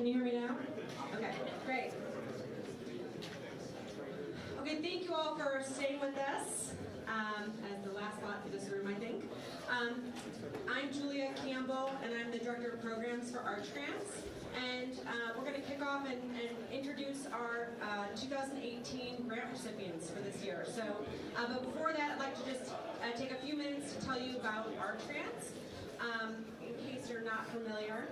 you hear me now? Okay, great. Okay, thank you all for staying with us as the last slot for this room, I think. I'm Julia Campbell, and I'm the Director of Programs for Archgrants. And we're going to kick off and introduce our 2018 grant recipients for this year. So, but before that, I'd like to just take a few minutes to tell you about Archgrants, in case you're not familiar.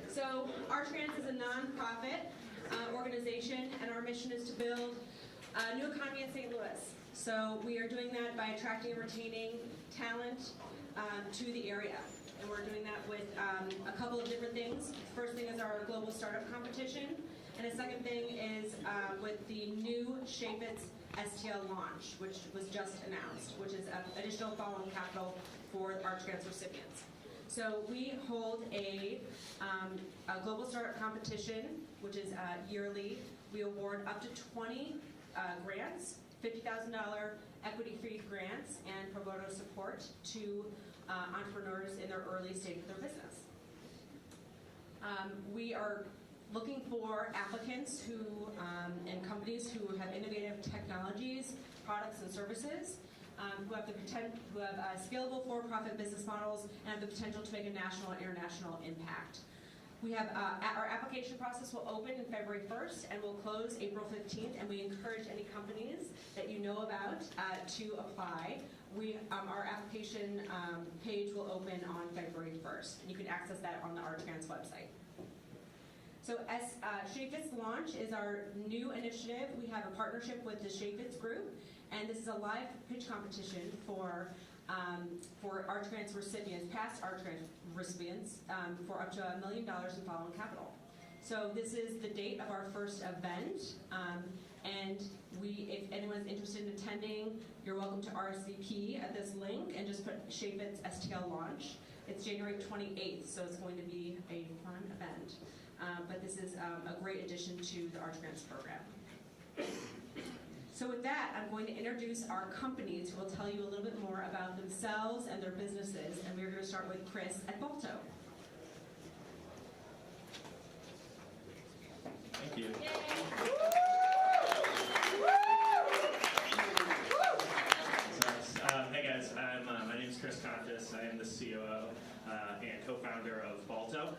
So, Archgrants is a nonprofit organization, and our mission is to build a new economy in St. Louis. So we are doing that by attracting and retaining talent to the area. And we're doing that with a couple of different things. First thing is our global startup competition. And the second thing is with the new Shapits STL launch, which was just announced, which is additional following capital for Archgrants recipients. So we hold a global startup competition, which is yearly. We award up to 20 grants, $50,000 equity-free grants, and pro bono support to entrepreneurs in their early stage of their business. We are looking for applicants who and companies who have innovative technologies, products, and services, who have scalable for-profit business models and have the potential to make a national and international impact. We have our application process will open in February 1st and will close April 15th, and we encourage any companies that you know about to apply. Our application page will open on February 1st, and you can access that on the Archgrants website. So Shapits Launch is our new initiative. We have a partnership with the Shapits Group, and this is a live pitch competition for Archgrants recipients, past Archgrants recipients, for up to $1 million in following capital. So this is the date of our first event, and if anyone's interested in attending, you're welcome to RSVP at this link and just put Shapits STL launch. It's January 28th, so it's going to be a fun event. But this is a great addition to the Archgrants program. So with that, I'm going to introduce our companies who will tell you a little bit more about themselves and their businesses, and we're going to start with Chris at Balto. Thank you. Hey guys, my name is Chris Contis. I am the COO and co-founder of Balto.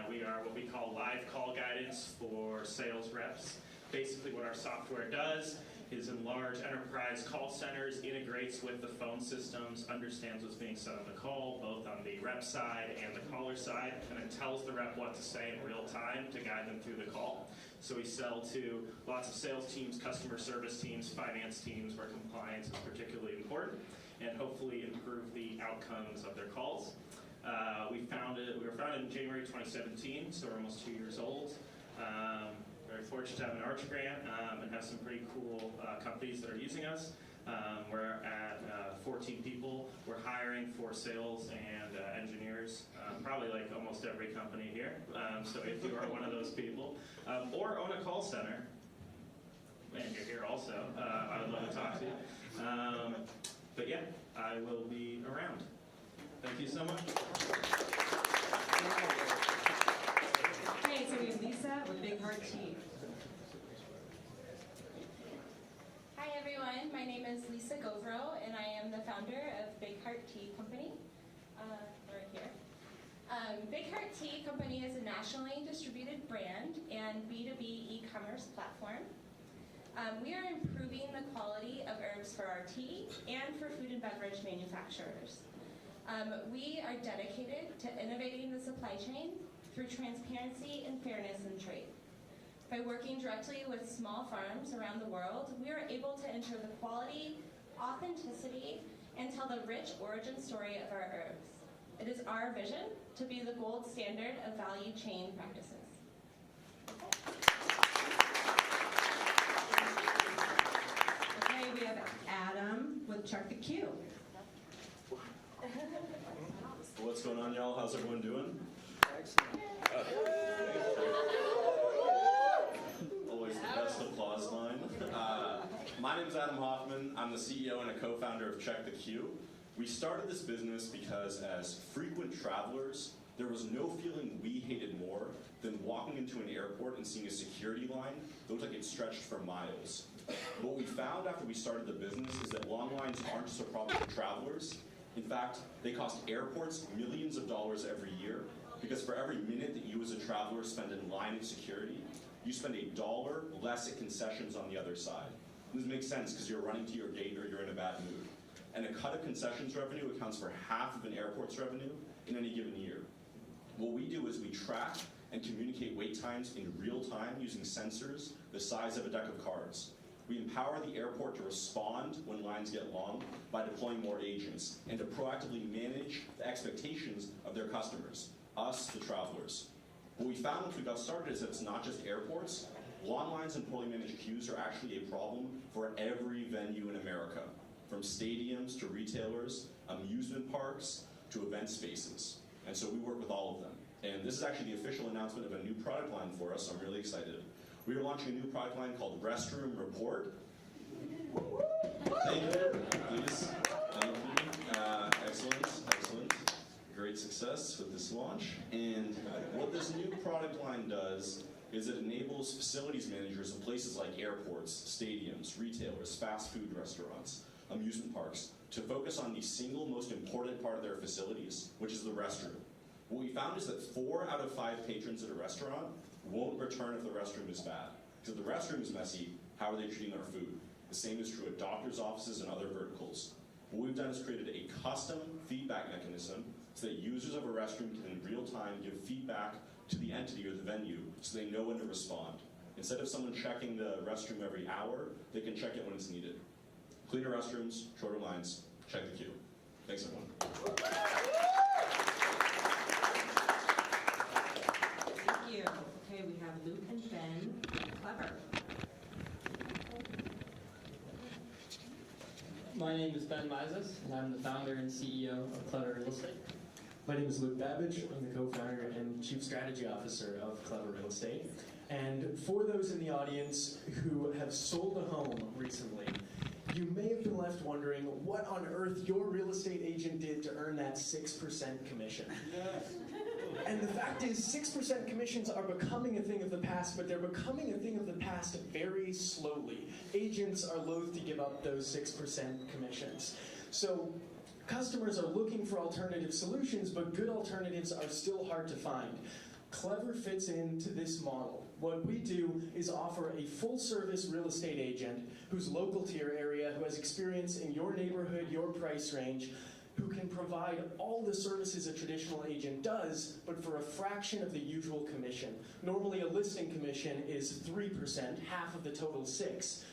We are what we call live call guidance for sales reps. Basically what our software does is in large enterprise call centers, integrates with the phone systems, understands what's being said on the call, both on the rep side and the caller side, and then tells the rep what to say in real time to guide them through the call. So we sell to lots of sales teams, customer service teams, finance teams, where compliance is particularly important, and hopefully improve the outcomes of their calls. We were founded in January 2017, so we're almost 2 years old. Very fortunate to have an Arch grant and have some pretty cool companies that are using us. We're at 14 people. We're hiring for sales and engineers, probably like almost every company here. So if you are one of those people, or own a call center, and you're here also, I would love to talk to you. But yeah, I will be around. Thank you so much. Okay, so we have Lisa with Big Heart Tea. Hi everyone, my name is Lisa Govro, and I am the founder of Big Heart Tea Company, right here. Big Heart Tea Company is a nationally distributed brand and B2B e-commerce platform. We are improving the quality of herbs for our tea and for food and beverage manufacturers. We are dedicated to innovating the supply chain through transparency and fairness in trade. By working directly with small farms around the world, we are able to ensure the quality, authenticity, and tell the rich origin story of our herbs. It is our vision to be the gold standard of value chain practices. Okay, we have Adam with Check the Q. What's going on, y'all? How's everyone doing? Always the best applause line. My name is Adam Hoffman. I'm the CEO and a co-founder of Check the Q. We started this business because as frequent travelers, there was no feeling we hated more than walking into an airport and seeing a security line that looked like it stretched for miles. What we found after we started the business is that long lines aren't just a problem for travelers. In fact, they cost airports millions of dollars every year, because for every minute that you as a traveler spend in line at security, you spend $1 less at concessions on the other side. This makes sense because you're running to your gate or you're in a bad mood. And a cut of concessions revenue accounts for half of an airport's revenue in any given year. What we do is we track and communicate wait times in real time using sensors the size of a deck of cards. We empower the airport to respond when lines get long by deploying more agents and to proactively manage the expectations of their customers, us, the travelers. What we found once we got started is that it's not just airports. Long lines and poorly managed queues are actually a problem for every venue in America, from stadiums to retailers, amusement parks to event spaces. And so we work with all of them. And this is actually the official announcement of a new product line for us, so I'm really excited. We are launching a new product line called Restroom Report. Thank you, please. Thank you. Excellent. Great success with this launch. And what this new product line does is it enables facilities managers of places like airports, stadiums, retailers, fast food restaurants, amusement parks, to focus on the single most important part of their facilities, which is the restroom. What we found is that 4 out of 5 patrons at a restaurant won't return if the restroom is bad. Because if the restroom is messy, how are they treating our food? The same is true at doctors' offices and other verticals. What we've done is created a custom feedback mechanism so that users of a restroom can in real time give feedback to the entity or the venue so they know when to respond. Instead of someone checking the restroom every hour, they can check it when it's needed. Cleaner restrooms, shorter lines, check the queue. Thanks, everyone. Thank you. Okay, we have Luke and Ben. Clever. My name is Ben Mizes, and I'm the founder and CEO of Clever Real Estate. My name is Luke Babbage. I'm the co-founder and chief strategy officer of Clever Real Estate. And for those in the audience who have sold a home recently, you may have been left wondering what on earth your real estate agent did to earn that 6% commission. And the fact is, 6% commissions are becoming a thing of the past, but they're becoming a thing of the past very slowly. Agents are loath to give up those 6% commissions. So customers are looking for alternative solutions, but good alternatives are still hard to find. Clever fits into this model. What we do is offer a full-service real estate agent who's local to your area, who has experience in your neighborhood, your price range, who can provide all the services a traditional agent does, but for a fraction of the usual commission. Normally, a listing commission is 3%, half of the total 6%.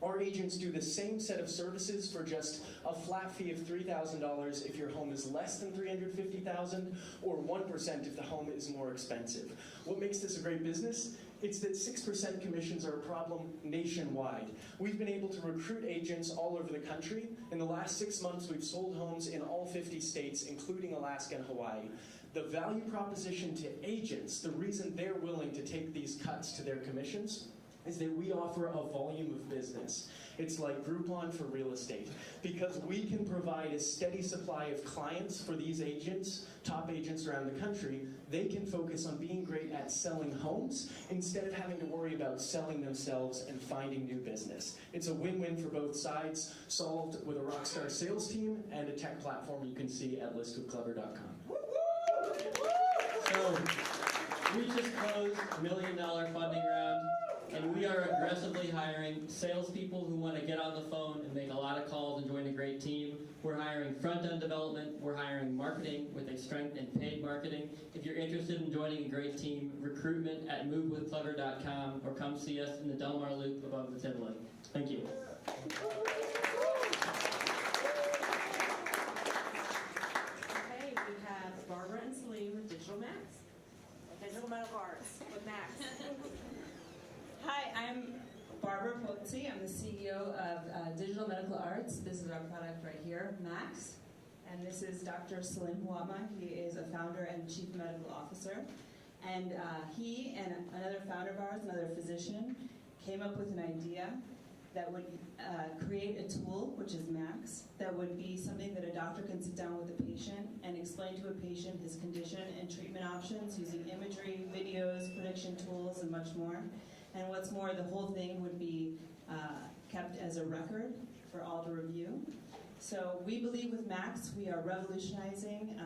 Our agents do the same set of services for just a flat fee of $3,000 if your home is less than $350,000, or 1% if the home is more expensive. What makes this a great business? It's that 6% commissions are a problem nationwide. We've been able to recruit agents all over the country. In the last 6 months, we've sold homes in all 50 states, including Alaska and Hawaii. The value proposition to agents, the reason they're willing to take these cuts to their commissions, is that we offer a volume of business. It's like Groupon for real estate. Because we can provide a steady supply of clients for these agents, top agents around the country, they can focus on being great at selling homes instead of having to worry about selling themselves and finding new business. It's a win-win for both sides, solved with a rockstar sales team and a tech platform you can see at listwithclever.com. So, we just closed a $1 million funding round, and we are aggressively hiring salespeople who want to get on the phone and make a lot of calls and join a great team. We're hiring front-end development. We're hiring marketing with a strength in paid marketing. If you're interested in joining a great team, recruitment at movewithclever.com, or come see us in the Del Mar Loop above the Tivoli. Thank you. Okay, we have Barbara and Celine with Digital Max. Digital Medical Arts with Max. Hi, I'm Barbara Potzi. I'm the CEO of Digital Medical Arts. This is our product right here, Max. And this is Dr. Salim Huama. He is a founder and chief medical officer. And he and another founder of ours, another physician, came up with an idea that would create a tool, which is Max, that would be something that a doctor can sit down with a patient and explain explain to a patient his condition and treatment options using imagery, videos, prediction tools, and much more. And what's more, the whole thing would be kept as a record for all to review. So we believe with Max, we are revolutionizing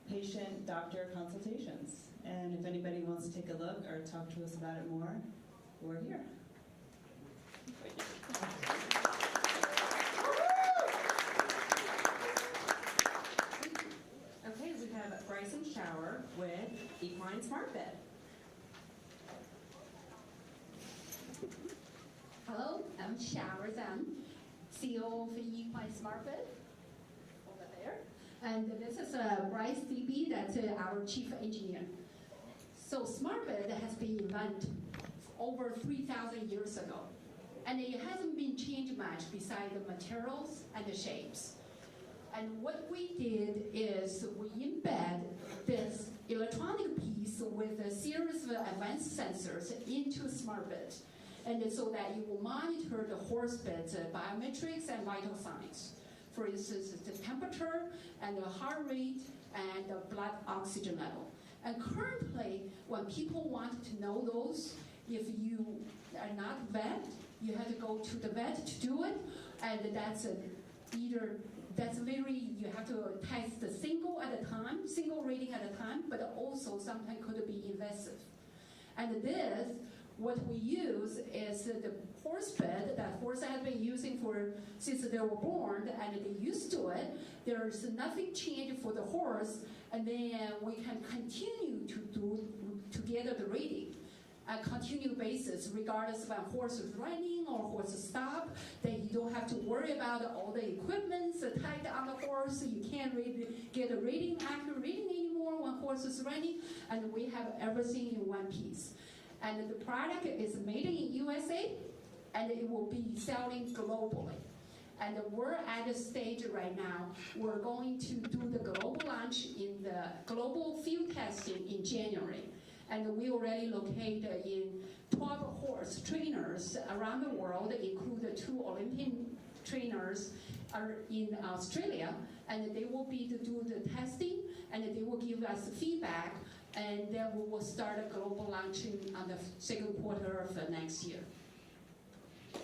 patient-doctor consultations. And if anybody wants to take a look or talk to us about it more, we're here. Okay, we have Bryson Shower with Equine Smart Bed. Hello, I'm Shower Zhang, CEO of Equine Smart Bed over there. And this is Bryce DB, that's our chief engineer. So Smart Bed has been invented over 3,000 years ago. And it hasn't been changed much besides the materials and the shapes. And what we did is we embed this electronic piece with a series of advanced sensors into Smart Bed. And so that it will monitor the horse bed's biometrics and vital signs. For instance, the temperature and the heart rate and the blood oxygen level. And currently, when people want to know those, if you are not vet, you have to go to the vet to do it, and you have to test the single rating at a time, but also sometimes could be invasive. And this, what we use is the horse bed that horses have been using since they were born, and they're used to it. There's nothing changed for the horse, and then we can continue to get the rating on a continual basis, regardless of when horse is running or horse stop. Then you don't have to worry about all the equipment tied on the horse. You can't really get a accurate rating anymore when horse is running, and we have everything in one piece. And the product is made in USA, and it will be selling globally. And we're at a stage right now, we're going to do the global launch in the global field testing in January. And we already located in 12 horse trainers around the world, including 2 Olympian trainers in Australia. And they will be to do the testing, and they will give us feedback. And then we will start a global launching on the second quarter of next year.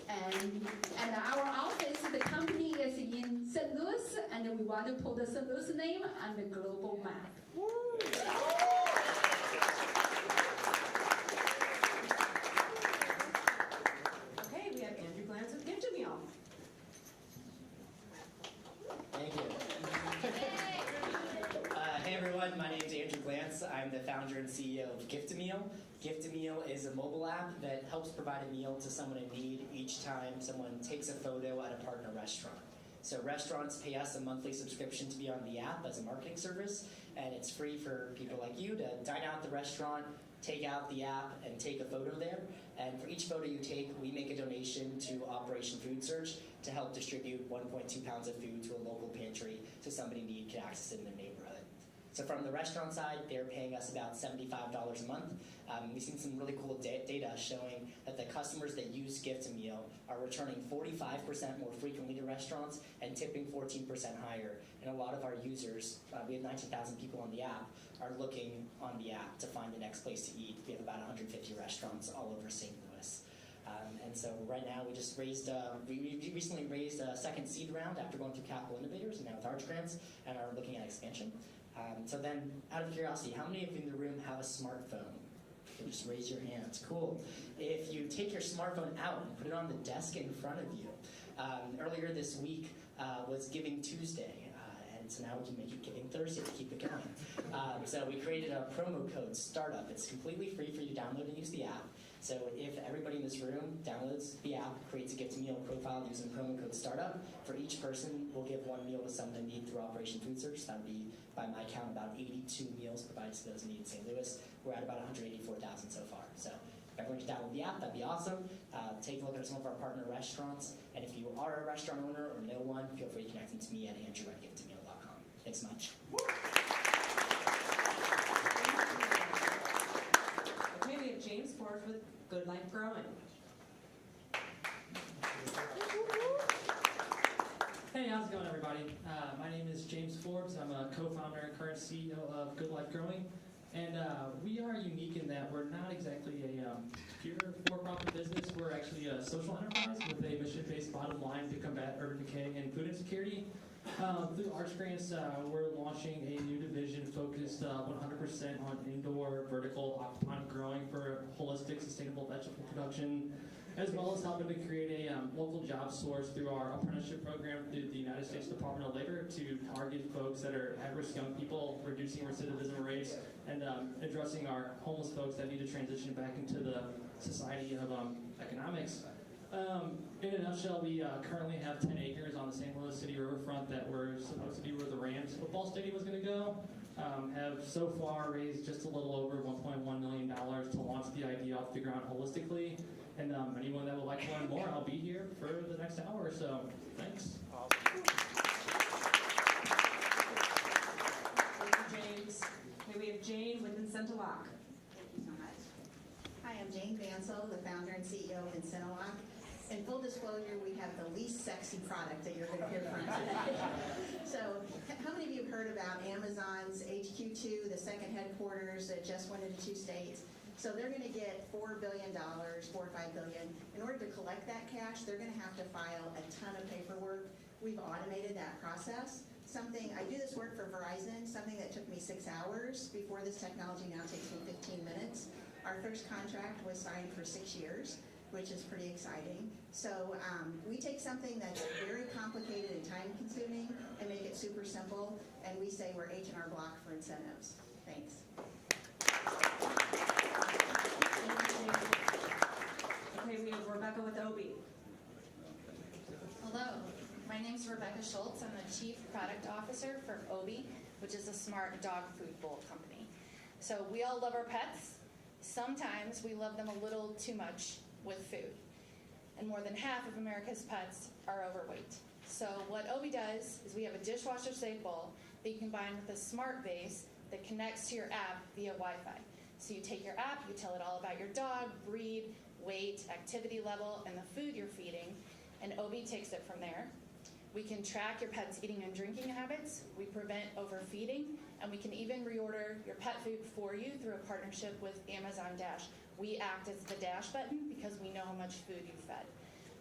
And our office, the company is in St. Louis, and we want to put the St. Louis name on the global map. Okay, we have Andrew Glantz with Gift Meal. Thank you. Hey everyone, my name is Andrew Glantz. I'm the founder and CEO of Gift-A-Meal. Gift-A-Meal is a mobile app that helps provide a meal to someone in need each time someone takes a photo at a partner restaurant. So restaurants pay us a monthly subscription to be on the app as a marketing service, and it's free for people like you to dine out at the restaurant, take out the app, and take a photo there. And for each photo you take, we make a donation to Operation Food Search to help distribute 1.2 pounds of food to a local pantry so somebody in need can access it in their neighborhood. So from the restaurant side, they're paying us about $75 a month. We've seen some really cool data showing that the customers that use Gift-A-Meal are returning 45% more frequently to restaurants and tipping 14% higher. And a lot of our users, we have 19,000 people on the app, are looking on the app to find the next place to eat. We have about 150 restaurants all over St. Louis. And so right now we just we recently raised a second seed round after going through Capital Innovators and now with Archgrants, and are looking at expansion. So then, out of curiosity, how many of you in the room have a smartphone? So just raise your hands. Cool. If you take your smartphone out and put it on the desk in front of you, earlier this week was Giving Tuesday, and so now we can make it Giving Thursday to keep it going. So we created a promo code, Startup. It's completely free for you to download and use the app. So if everybody in this room downloads the app, creates a Gift-A-Meal profile using promo code STARTUP, for each person, we'll give one meal to someone in need through Operation Food Search. That would be, by my count, about 82 meals provided to those in need in St. Louis. We're at about 184,000 so far. So if everyone can download the app, that'd be awesome. Take a look at some of our partner restaurants. And if you are a restaurant owner or know one, feel free to connect them to me at andrew@giftmeal.com. Thanks so much. Okay, we have James Ford with Good Life Growing. Hey Hey, how's it going, everybody? My name is James Forbes. I'm a co-founder and current CEO of Good Life Growing. And we are unique in that we're not exactly a pure for-profit business. We're actually a social enterprise with a mission-based bottom line to combat urban decay and food insecurity. Through Archgrants, we're launching a new division focused 100% on indoor vertical aquaponic growing for holistic, sustainable vegetable production, as well as helping to create a local job source through our apprenticeship program through the United States Department of Labor to target folks that are at-risk young people, reducing recidivism rates, and addressing our homeless folks that need to transition back into the society of economics. In a nutshell, we currently have 10 acres on the St. Louis City riverfront that were supposed to be where the Rams football stadium was going to go. Have so far raised just a little over $1.1 million to launch the idea off the ground holistically. And anyone that would like to learn more, I'll be here for the next hour or so. Thanks. Thank you, James. Okay, we have Jane with Incentilock. Thank you so much. Hi, I'm Jane Vansel, the founder and CEO of Incentilock. In full disclosure, we have the least sexy product that you're going to hear from today. So, how many of you have heard about Amazon's HQ2, the second headquarters that just went into 2 states? So they're going to get $4 billion, $4 or $5 billion. In order to collect that cash, they're going to have to file a ton of paperwork. We've automated that process. I do this work for Verizon, something that took me 6 hours before this technology now takes me 15 minutes. Our first contract was signed for 6 years, which is pretty exciting. So we take something that's very complicated and time-consuming and make it super simple, and we say we're H&R Block for incentives. Thanks. Okay, we have Rebecca with Obi. Hello, my name is Rebecca Schultz. I'm the Chief Product Officer for Obi, which is a smart dog food bowl company. So we all love our pets. Sometimes we love them a little too much with food. And more than half of America's pets are overweight. So what Obi does is we have a dishwasher-safe bowl that you combine with a smart base that connects to your app via Wi-Fi. So you take your app, you tell it all about your dog, breed, weight, activity level, and the food you're feeding, and Obi takes it from there. We can track your pet's eating and drinking habits, we prevent overfeeding, and we can even reorder your pet food for you through a partnership with Amazon Dash. We act as the Dash button because we know how much food you fed.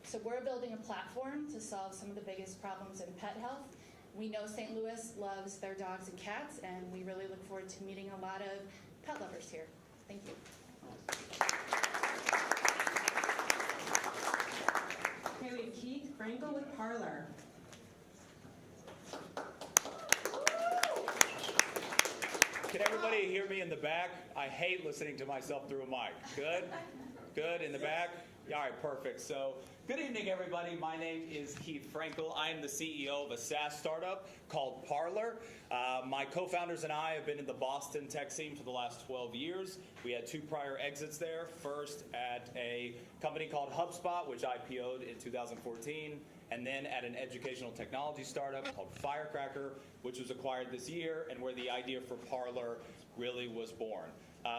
So we're building a platform to solve some of the biggest problems in pet health. We know St. Louis loves their dogs and cats, and we really look forward to meeting a lot of pet lovers here. Thank you. Okay, we have Keith Frankel with Parlor. Can everybody hear me in the back? I hate listening to myself through a mic. Good? Good, in the back? All right, perfect. So, good evening, everybody. My name is Keith Frankel. I am the CEO of a SaaS startup called Parlor. My co-founders and I have been in the Boston tech scene for the last 12 years. We had 2 prior exits there. First at a company called HubSpot, which IPO'd in 2014, and then at an educational technology startup called Firecracker, which was acquired this year, and where the idea for Parlor really was born.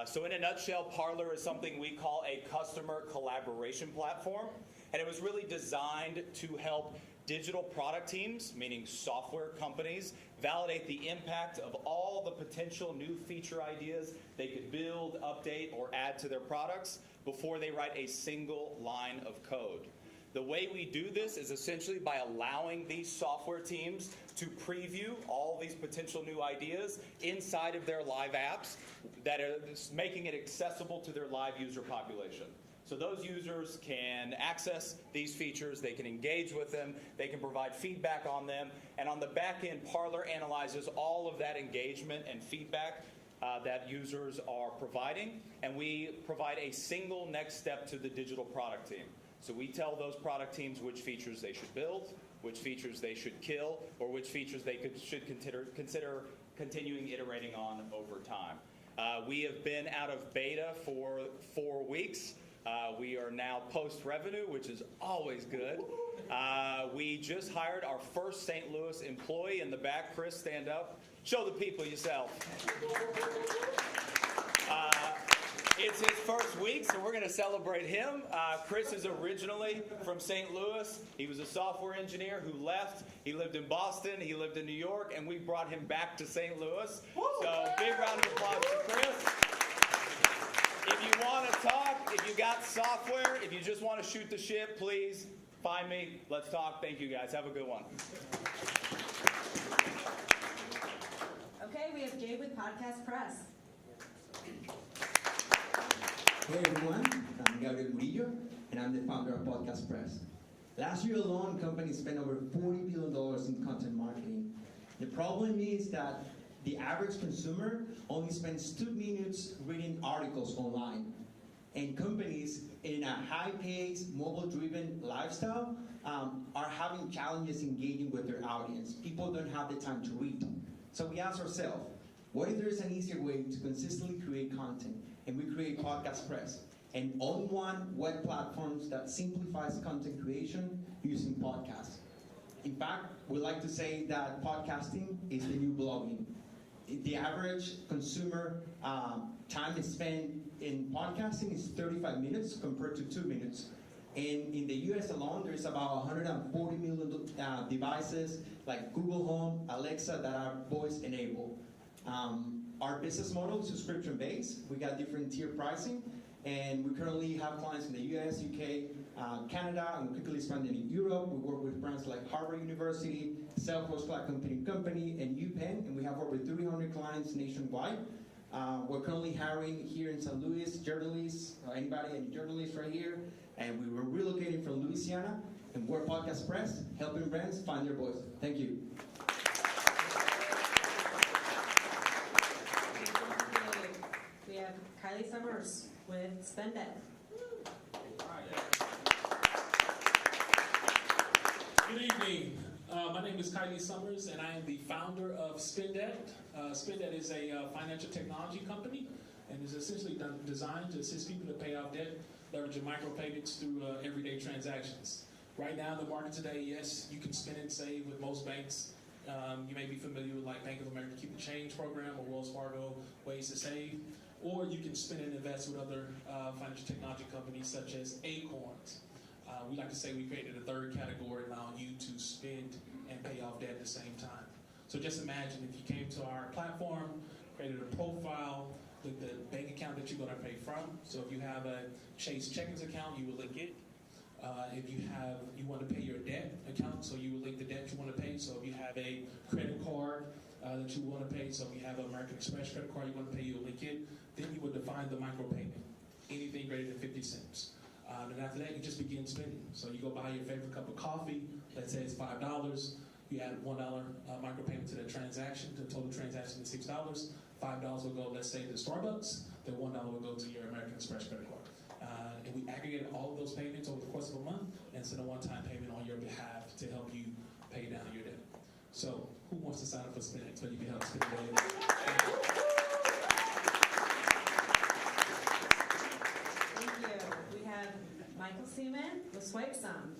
So in a nutshell, Parlor is something we call a customer collaboration platform, and it was really designed to help digital product teams, meaning software companies, validate the impact of all the potential new feature ideas they could build, update, or add to their products before they write a single line of code. The way we do this is essentially by allowing these software teams to preview all these potential new ideas inside of their live apps that are making it accessible to their live user population. So those users can access these features, they can engage with them, they can provide feedback on them, and on the back end, Parlor analyzes all of that engagement and feedback that users are providing, and we provide a single next step to the digital product team. So we tell those product teams which features they should build, which features they should kill, or which features they should consider continuing iterating on over time. We have been out of beta for 4 weeks. We are now post-revenue, which is always good. We just hired our first St. Louis employee in the back. Chris, stand up. Show the people yourself. It's his first week, so we're going to celebrate him. Chris is originally from St. Louis. He was a software engineer who left. He lived in Boston. He lived in New York, and we brought him back to St. Louis. So big round of applause for Chris. If you want to talk, if you got software, if you just want to shoot the shit, please find me. Let's talk. Thank you, guys. Have a good one. Okay, we have Gabe with Podcast Press. Hey everyone, I'm Gabriel Murillo, and I'm the founder of Podcast Press. Last year alone, companies spent over $40 billion in content marketing. The problem is that the average consumer only spends 2 minutes reading articles online. And companies in a high-paced, mobile-driven lifestyle are having challenges engaging with their audience. People don't have the time to read. So we asked ourselves, what if there's an easier way to consistently create content? And we create Podcast Press, an all-in-one web platform that simplifies content creation using podcasts. In fact, we like to say that podcasting is the new blogging. The average consumer time is spent in podcasting is 35 minutes compared to 2 minutes. And in the US alone, there's about 140 million devices like Google Home, Alexa that are voice-enabled. Our business model is subscription-based. We got different tier pricing, and we currently have clients in the US, UK, Canada, and we're quickly expanding in Europe. We work with brands like Harvard University, Salesforce Cloud Computing Company, and UPenn, and we have over 300 clients nationwide. We're currently hiring here in St. Louis journalists, any journalists right here, and we were relocating from Louisiana, and we're Podcast Press, helping brands find their voice. Thank you. We have Kylie Summers with Spend It. Good evening. My name is Kylie Summers, and I am the founder of SpendEt. SpendEt is a financial technology company, and is essentially designed to assist people to pay off debt, leveraging micropayments through everyday transactions. Right now in the market today, yes, you can spend and save with most banks. You may be familiar with like Bank of America Keep the Change program or Wells Fargo Ways to Save. Or you can spend and invest with other financial technology companies such as Acorns. We like to say we created a third category allowing you to spend and pay off debt at the same time. So just imagine if you came to our platform, created a profile with the bank account that you're going to pay from. So if you have a Chase Checkings account, you will link it. If you want to pay your debt account, so you will link the debt you want to pay. So if you have a credit card that you want to pay, so if you have an American Express credit card you want to pay, you'll link it. Then you would define the micropayment, anything greater than 50 cents. And after that, you just begin spending. So you go buy your favorite cup of coffee, let's say it's $5. You add $1 micropayment to that transaction, the total transaction is $6. $5 will go, let's say, to Starbucks, then $1 will go to your American Express credit card. And we aggregate all of those payments over the course of a month and send a one-time payment on your behalf to help you pay down your debt. So who wants to sign up for SpendEt so you can help spend it? Thank you. We have Michael Seaman with Swipe Some.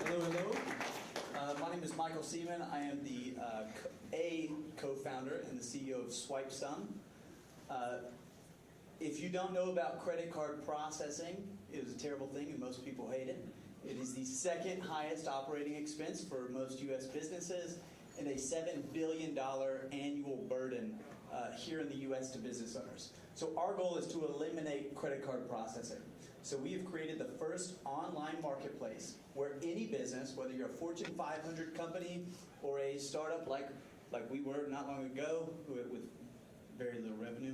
Hello, hello. My name is Michael Seaman. I am the co-founder and the CEO of Swipe Some. If you don't know about credit card processing, it is a terrible thing and most people hate it. It is the second highest operating expense for most U.S. businesses and a $7 billion annual burden here in the U.S. to business owners. So our goal is to eliminate credit card processing. So we have created the first online marketplace where any business, whether you're a Fortune 500 company or a startup like we were not long ago with very little revenue,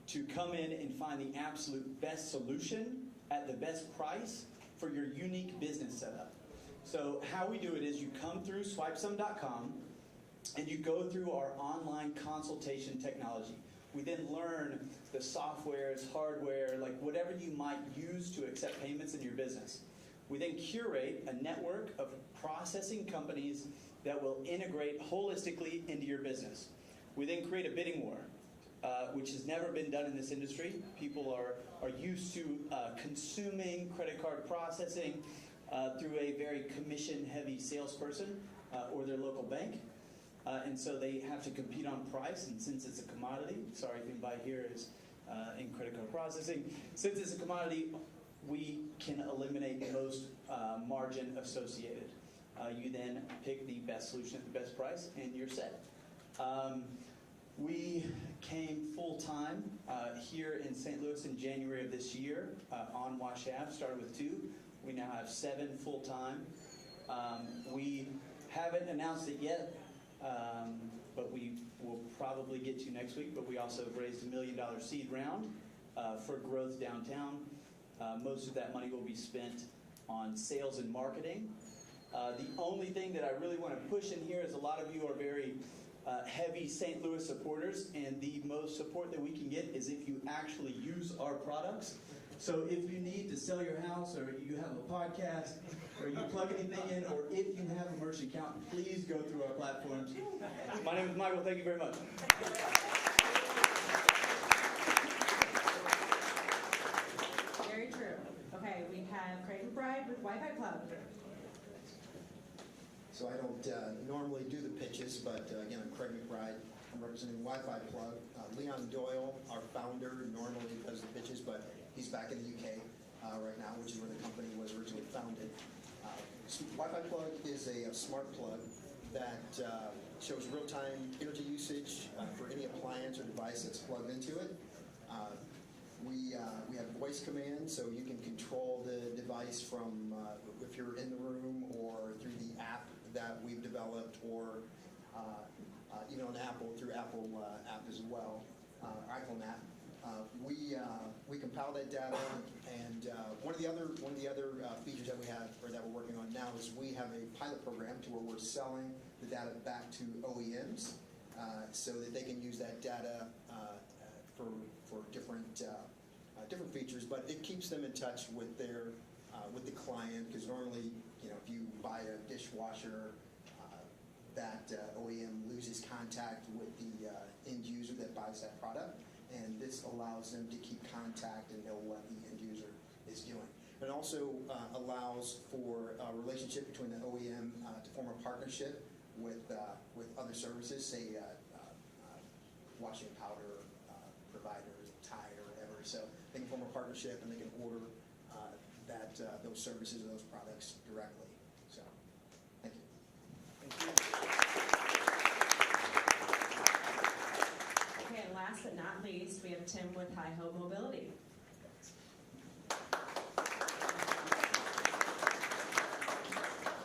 to come in and find the absolute best solution at the best price for your unique business setup. So how we do it is you come through swipesome.com and you go through our online consultation technology. We then learn the softwares, hardware, like whatever you might use to accept payments in your business. We then curate a network of processing companies that will integrate holistically into your business. We then create a bidding war, which has never been done in this industry. People are used to consuming credit card processing through a very commission-heavy salesperson or their local bank. And so they have to compete on price, and since it's a commodity, sorry if anybody here is in credit card processing, since it's a commodity, we can eliminate most margin associated. You then pick the best solution at the best price, and you're set. We came full-time here in St. Louis in January of this year on Wash Ave, started with 2. We now have 7 full-time. We haven't announced it yet, but we will probably get to next week. But we also raised $1 million seed round for growth downtown. Most of that money will be spent on sales and marketing. The only thing that I really want to push in here is a lot of you are very heavy St. Louis supporters, and the most support that we can get is if you actually use our products. So if you need to sell your house, or you have a podcast, or you plug anything in, or if you have a merchant account, please go through our platforms. My name is Michael. Thank you very much. Very true. Okay, we have Craig McBride with Wi-Fi Club. So I don't normally do the pitches, but again, I'm Craig McBride. I'm representing Wi-Fi Plug. Leon Doyle, our founder, normally does the pitches, but he's back in the UK right now, which is where the company was originally founded. Wi-Fi Plug is a smart plug that shows real-time energy usage for any appliance or device that's plugged into it. We have voice commands, so you can control the device from if you're in the room or through the app that we've developed, or even on Apple, through Apple app as well, iPhone app. We compile that data, and one of the other features that we have, or that we're working on now, is we have a pilot program to where we're selling the data back to OEMs, so that they can use that data for different features, but it keeps them in touch with their with the client, because normally, if you buy a dishwasher, that OEM loses contact with the end user that buys that product, and this allows them to keep contact and know what the end user is doing. It also allows for a relationship between the OEM to form a partnership with other services, say washing powder providers, Tide or whatever. So they can form a partnership and they can order those services or those products directly. So, thank you. Thank you. Okay, and last but not least, we have Tim with Hi Ho Mobility.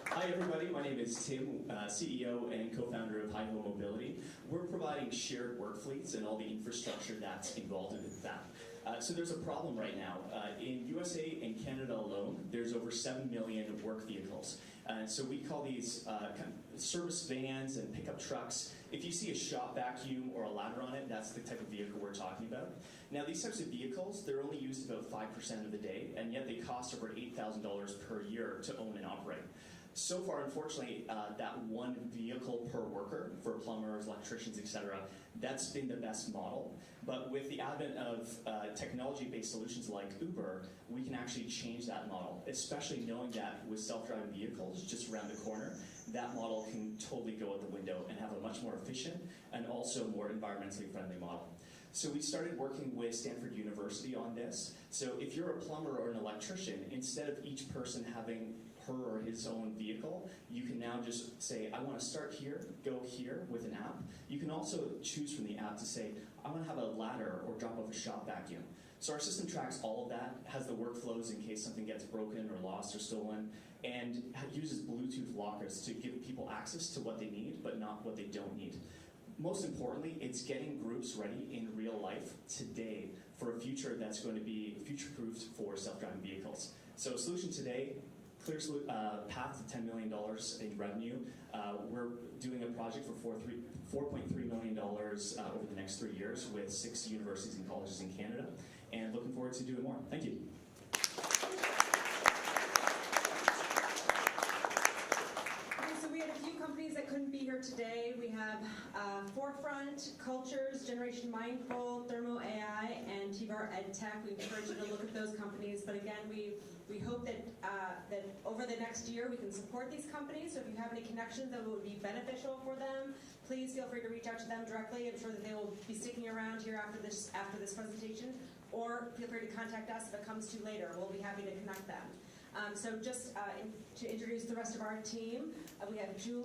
Hi everybody, my name is Tim, CEO and co-founder of Hi Ho Mobility. We're providing shared work fleets and all the infrastructure that's involved in that. So there's a problem right now. In USA and Canada alone, there's over 7 million work vehicles. So we call these kind of service vans and pickup trucks. If you see a shop vacuum or a ladder on it, that's the type of vehicle we're talking about. Now these types of vehicles, they're only used about 5% of the day, and yet they cost over $8,000 per year to own and operate. So far, unfortunately, that one vehicle per worker for plumbers, electricians, etc., that's been the best model. But with the advent of technology-based solutions like Uber, we can actually change that model, especially knowing that with self-driving vehicles just around the corner, that model can totally go out the window and have a much more efficient and also more environmentally friendly model. So we started working with Stanford University on this. So if you're a plumber or an electrician, instead of each person having her or his own vehicle, you can now just say, I want to start here, go here with an app. You can also choose from the app to say, I want to have a ladder or drop off a shop vacuum. So our system tracks all of that, has the workflows in case something gets broken or lost or stolen, and uses Bluetooth lockers to give people access to what they need, but not what they don't need. Most importantly, it's getting groups ready in real life today for a future that's going to be future-proofed for self-driving vehicles. So solution today, clear path to $10 million in revenue. We're doing a project for $4.3 million over the next 3 years with 6 universities and colleges in Canada, and looking forward to doing more. Thank you. Okay, so we had a few companies that couldn't be here today. We have have Forefront, Cultures, Generation Mindful, Thermo AI, and TVAR EdTech. We encourage you to look at those companies. But again, we hope that that over the next year we can support these companies. So if you have any connections that would be beneficial for them, please feel free to reach out to them directly. I'm sure that they will be sticking around here after this presentation, or feel free to contact us if it comes to later. We'll be happy to connect them. So just to introduce the rest of our team, we have Julie.